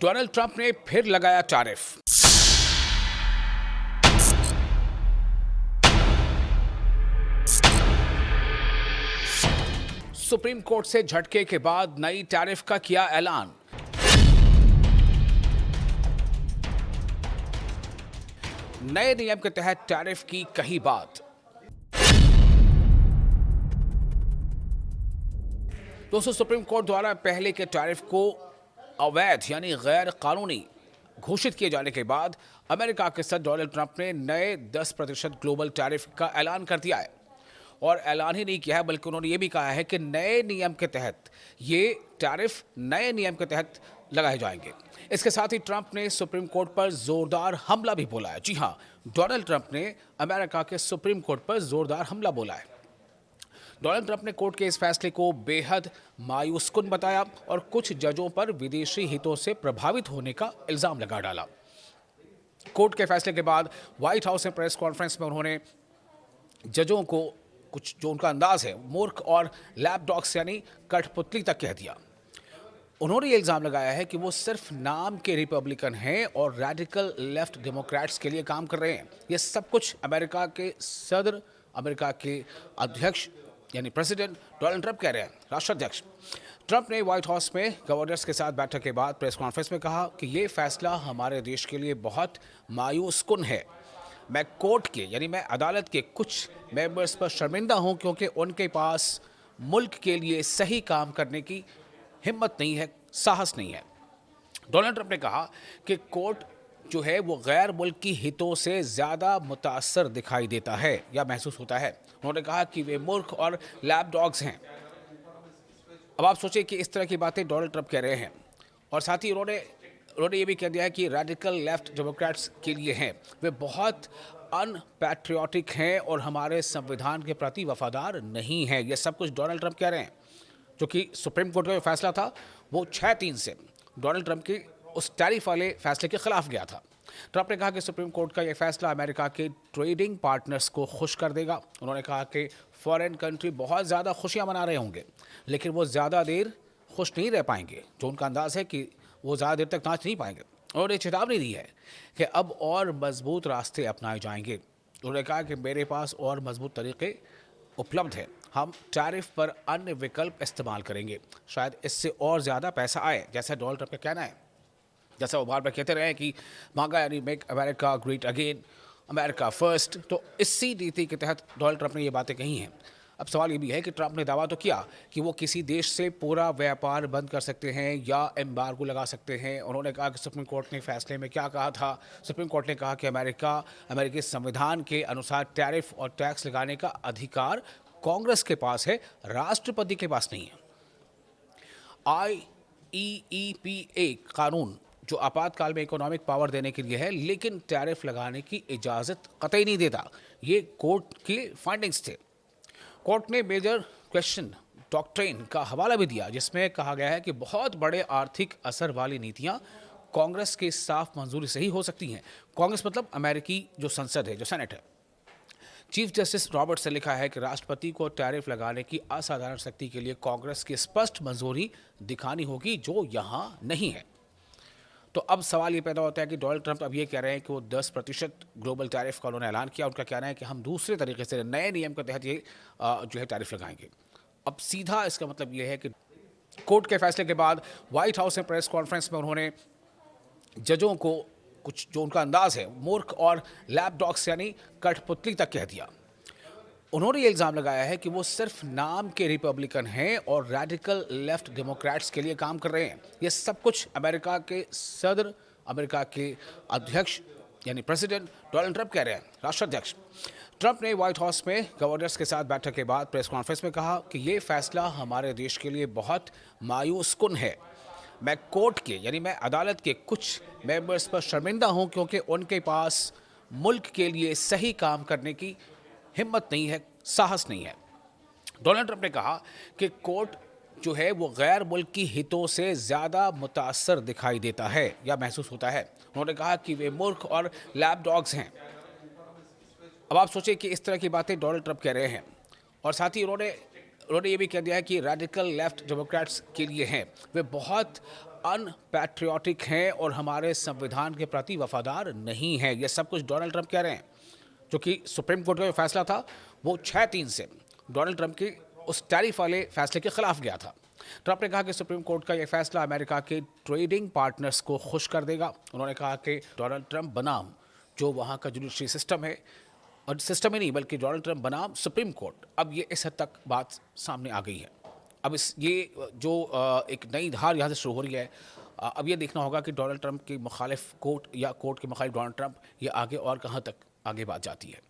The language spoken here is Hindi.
डोनाल्ड ट्रंप ने फिर लगाया टैरिफ। सुप्रीम कोर्ट से झटके के बाद नई टैरिफ का किया ऐलान। नए नियम के तहत टैरिफ की कही बात। दोस्तों, सुप्रीम कोर्ट द्वारा पहले के टैरिफ को अवैध यानी गैर कानूनी घोषित किए जाने के बाद अमेरिका के सदर डोनाल्ड ट्रंप ने नए 10% ग्लोबल टैरिफ का ऐलान कर दिया है। और ऐलान ही नहीं किया है बल्कि उन्होंने ये भी कहा है कि नए नियम के तहत ये टैरिफ नए नियम के तहत लगाए जाएंगे। इसके साथ ही ट्रंप ने सुप्रीम कोर्ट पर जोरदार हमला भी बोला है। जी हां, डोनाल्ड ट्रंप ने अमेरिका के सुप्रीम कोर्ट पर जोरदार हमला बोला है। डोनाल्ड ट्रंप ने कोर्ट के इस फैसले को बेहद मायूसकुन बताया और कुछ जजों पर विदेशी हितों से प्रभावित होने का इल्जाम लगा डाला। कोर्ट के फैसले के बाद व्हाइट हाउस में प्रेस कॉन्फ्रेंस में उन्होंने जजों को कुछ जो उनका अंदाज है मूर्ख और लैपडॉग्स यानी कठपुतली तक कह दिया। उन्होंने ये इल्ज़ाम लगाया है कि वो सिर्फ नाम के रिपब्लिकन हैं और रेडिकल लेफ्ट डेमोक्रेट्स के लिए काम कर रहे हैं। ये सब कुछ अमेरिका के सदर, अमेरिका के अध्यक्ष यानी प्रेसिडेंट डोनाल्ड ट्रंप कह रहे हैं, राष्ट्राध्यक्ष। ट्रंप ने व्हाइट हाउस में गवर्नर्स के साथ बैठक के बाद प्रेस कॉन्फ्रेंस में कहा कि ये फैसला हमारे देश के लिए बहुत मायूसकुन है। मैं कोर्ट के यानी मैं अदालत के कुछ मेंबर्स पर शर्मिंदा हूं क्योंकि उनके पास मुल्क के लिए सही काम करने की हिम्मत नहीं है, साहस नहीं है। डोनाल्ड ट्रंप ने कहा कि कोर्ट जो है वो गैर मुल्की हितों से ज़्यादा मुतासर दिखाई देता है या महसूस होता है। उन्होंने कहा कि वे मूर्ख और लैपडॉग्स हैं। अब आप सोचिए कि इस तरह की बातें डोनाल्ड ट्रंप कह रहे हैं और साथ ही उन्होंने ये भी कह दिया है कि रेडिकल लेफ्ट डेमोक्रेट्स के लिए हैं, वे बहुत अनपैट्रियोटिक हैं और हमारे संविधान के प्रति वफादार नहीं हैं। ये सब कुछ डोनाल्ड ट्रंप कह रहे हैं, जो कि सुप्रीम कोर्ट का जो फैसला था वो 6-3 से डोनाल्ड ट्रंप के उस टैरिफ वाले फैसले के खिलाफ गया था। ट्रंप ने कहा कि सुप्रीम कोर्ट का यह फैसला अमेरिका के ट्रेडिंग पार्टनर्स को खुश कर देगा। उन्होंने कहा कि फॉरेन कंट्री बहुत ज़्यादा खुशियां मना रहे होंगे लेकिन वो ज़्यादा देर खुश नहीं रह पाएंगे, जो उनका अंदाज़ है कि वो ज़्यादा देर तक नाच नहीं पाएंगे। उन्होंने चेतावनी दी है कि अब और मजबूत रास्ते अपनाए जाएंगे। उन्होंने कहा कि मेरे पास और मजबूत तरीके उपलब्ध हैं, हम टैरिफ पर अन्य विकल्प इस्तेमाल करेंगे, शायद इससे और ज़्यादा पैसा आए, जैसा डोनाल्ड ट्रंप का कहना है। जैसा वो बार बार कहते रहे कि मांगा यानी make America great again, America first. तो इसी नीति के तहत डोनाल्ड ट्रंप ने ये बातें कही हैं। अब सवाल ये भी है कि ट्रंप ने दावा तो किया कि वो किसी देश से पूरा व्यापार बंद कर सकते हैं या एम्बार्गो लगा सकते हैं। उन्होंने कहा कि सुप्रीम कोर्ट ने फैसले में क्या कहा था। सुप्रीम कोर्ट ने कहा कि अमेरिकी संविधान के अनुसार टैरिफ और टैक्स लगाने का अधिकार कांग्रेस के पास है, राष्ट्रपति के पास नहीं है। IEEPA कानून जो आपातकाल में इकोनॉमिक पावर देने के लिए है, लेकिन टैरिफ लगाने की इजाज़त कतई नहीं देता। ये कोर्ट के फाइंडिंग्स थे। कोर्ट ने मेजर क्वेश्चन डॉक्ट्रिन का हवाला भी दिया, जिसमें कहा गया है कि बहुत बड़े आर्थिक असर वाली नीतियां कांग्रेस के साफ मंजूरी से ही हो सकती हैं। कांग्रेस मतलब अमेरिकी जो संसद है, जो सेनेट है। चीफ जस्टिस रॉबर्ट्स ने लिखा है कि राष्ट्रपति को टैरिफ लगाने की असाधारण शक्ति के लिए कांग्रेस की स्पष्ट मंजूरी दिखानी होगी, जो यहां नहीं है। तो अब सवाल ये पैदा होता है कि डोनाल्ड ट्रंप अब ये कह रहे हैं कि वो 10% ग्लोबल टैरिफ का उन्होंने ऐलान किया। उनका कहना है कि हम दूसरे तरीके से नए नियम के तहत ये जो है टैरिफ लगाएंगे। अब सीधा इसका मतलब ये है कि कोर्ट के फैसले के बाद व्हाइट हाउस में प्रेस कॉन्फ्रेंस में उन्होंने जजों को कुछ जो उनका अंदाज है मूर्ख और लैपडॉग्स यानी कठपुतली तक कह दिया। उन्होंने ये इल्ज़ाम लगाया है कि वो सिर्फ नाम के रिपब्लिकन हैं और रेडिकल लेफ्ट डेमोक्रेट्स के लिए काम कर रहे हैं। ये सब कुछ अमेरिका के सदर, अमेरिका के अध्यक्ष यानी प्रेसिडेंट डोनाल्ड ट्रंप कह रहे हैं, राष्ट्राध्यक्ष। ट्रंप ने व्हाइट हाउस में गवर्नर्स के साथ बैठक के बाद प्रेस कॉन्फ्रेंस में कहा कि ये फैसला हमारे देश के लिए बहुत मायूसकुन है। मैं कोर्ट के यानी मैं अदालत के कुछ मेंबर्स पर शर्मिंदा हूं क्योंकि उनके पास मुल्क के लिए सही काम करने की हिम्मत नहीं है, साहस नहीं है। डोनाल्ड ट्रंप ने कहा कि कोर्ट जो है वो गैर मुल्की हितों से ज़्यादा मुतासर दिखाई देता है या महसूस होता है। उन्होंने कहा कि वे मूर्ख और लैपडॉग्स हैं। अब आप सोचिए कि इस तरह की बातें डोनाल्ड ट्रंप कह रहे हैं और साथ ही उन्होंने ये भी कह दिया है कि रेडिकल लेफ्ट डेमोक्रेट्स के लिए हैं, वे बहुत अनपैट्रियोटिक हैं और हमारे संविधान के प्रति वफादार नहीं हैं। ये सब कुछ डोनाल्ड ट्रंप कह रहे हैं, जो कि सुप्रीम कोर्ट का जो फैसला था वो 6-3 से डोनाल्ड ट्रंप के उस टैरिफ वाले फैसले के खिलाफ गया था। ट्रंप ने कहा कि सुप्रीम कोर्ट का यह फैसला अमेरिका के ट्रेडिंग पार्टनर्स को खुश कर देगा। उन्होंने कहा कि डोनाल्ड ट्रंप बनाम जो वहाँ का जुडिशरी सिस्टम है, और सिस्टम ही नहीं बल्कि डोनाल्ड ट्रंप बनाम सुप्रीम कोर्ट, अब ये इस हद तक बात सामने आ गई है। अब ये जो एक नई धार यहाँ से शुरू हो रही है, अब ये देखना होगा कि डोनाल्ड ट्रंप के मुखालिफ कोर्ट या कोर्ट के मुखालिफ डोनाल्ड ट्रंप ये आगे और कहाँ तक आगे बात जाती है।